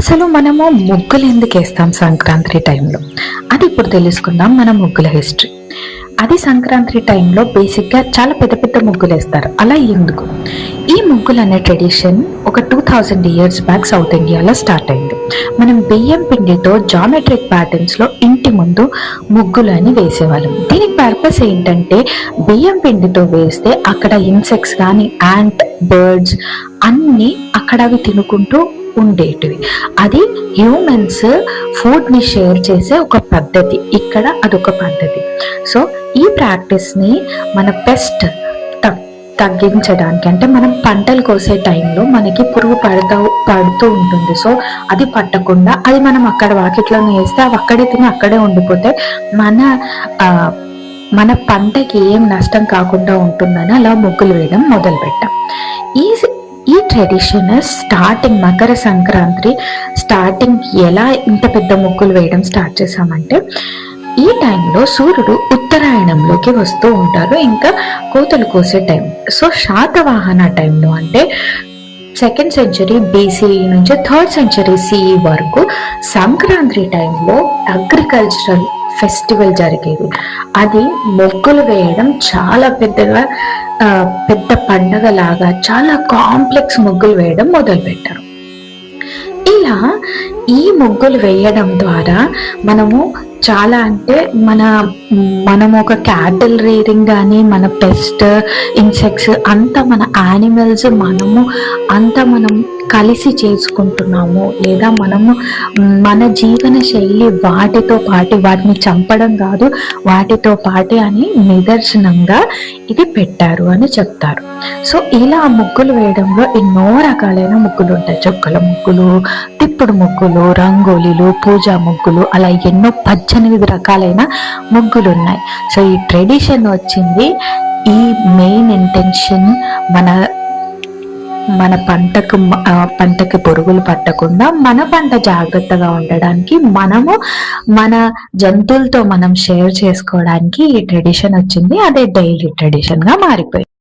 అసలు మనము ముగ్గులు ఎందుకు వేస్తాం సంక్రాంతి టైంలో? అది ఇప్పుడు తెలుసుకుందాం. మన ముగ్గుల హిస్టరీ. అది సంక్రాంతి టైంలో బేసిక్గా చాలా పెద్ద పెద్ద ముగ్గులు వేస్తారు. అలా ఎందుకు? ఈ ముగ్గులు అనే ట్రెడిషన్ ఒక 2000 years బ్యాక్ సౌత్ ఇండియాలో స్టార్ట్ అయింది. మనం బియ్యం పిండితో జామెట్రిక్ ప్యాటర్న్స్లో ఇంటి ముందు ముగ్గులు అని వేసేవాళ్ళం. దీనికి పర్పస్ ఏంటంటే, బియ్యం పిండితో వేస్తే అక్కడ ఇన్సెక్ట్స్ కానీ యాంట్, బర్డ్స్ అన్నీ అక్కడ అవి తినుకుంటూ ఉండేటివి. అది హ్యూమన్స్ ఫుడ్ ని షేర్ చేసే ఒక పద్ధతి. ఇక్కడ అదొక పద్ధతి. సో ఈ ప్రాక్టీస్ ని మన పెస్ట్ తగ్గించడానికి, అంటే మనం పంటలు కోసే టైంలో మనకి పురుగు పడుతూ ఉంటుంది. సో అది పట్టకుండా అది మనం అక్కడ వాకిట్లోనే వేస్తే అవి అక్కడే తిని అక్కడే ఉండిపోతే మన పంటకి ఏం నష్టం కాకుండా ఉంటుందని అలా ముగ్గులు వేయడం మొదలు పెట్టాం. ఈ tradition starting Makar Sankranti starting ఎలా ఇంత పెద్ద ముగ్గులు వేయడం స్టార్ట్ చేశామంటే, ఈ టైంలో సూర్యుడు ఉత్తరాయణంలోకి వస్తూ ఉంటారు, ఇంకా కోతలు కోసే టైం. సో శాతవాహన టైంలో, అంటే 2nd century BCE నుంచి 3rd century CE వరకు సంక్రాంతి టైంలో అగ్రికల్చరల్ ఫెస్టివల్ జరిగేది. అది ముగ్గులు వేయడం చాలా పెద్ద పండగ లాగా చాలా కాంప్లెక్స్ ముగ్గులు వేయడం మొదలు పెట్టారు. ఇలా ఈ ముగ్గులు వేయడం ద్వారా మనము చాలా, అంటే మనము ఒక క్యాటిల్ రేరింగ్ కానీ, మన పెస్ట్, ఇన్సెక్ట్స్ అంతా, మన యానిమల్స్ మనం కలిసి చేసుకుంటున్నాము, లేదా మనము మన జీవన శైలి వాటితో పాటు, వాటిని చంపడం కాదు, వాటితో పాటు అని నిదర్శనంగా ఇది పెట్టారు అని చెప్తారు. సో ఇలా ముగ్గులు వేయడంలో ఎన్నో రకాలైన ముగ్గులు ఉంటాయి. చుక్కల ముగ్గులు, తిప్పుడు ముగ్గులు, రంగోలీలు, పూజా ముగ్గులు, అలా ఎన్నో 18 రకాలైన ముగ్గులు ఉన్నాయి. సో ఈ ట్రెడిషన్ వచ్చింది, ఈ మెయిన్ ఇంటెన్షన్ మన పంటకి పురుగులు పట్టకుండా, మన పంట జాగ్రత్తగా ఉండడానికి, మనము మన జంతువులతో మనం షేర్ చేసుకోవడానికి ఈ ట్రెడిషన్ వచ్చింది. అదే డైలీ ట్రెడిషన్ గా మారిపోయింది.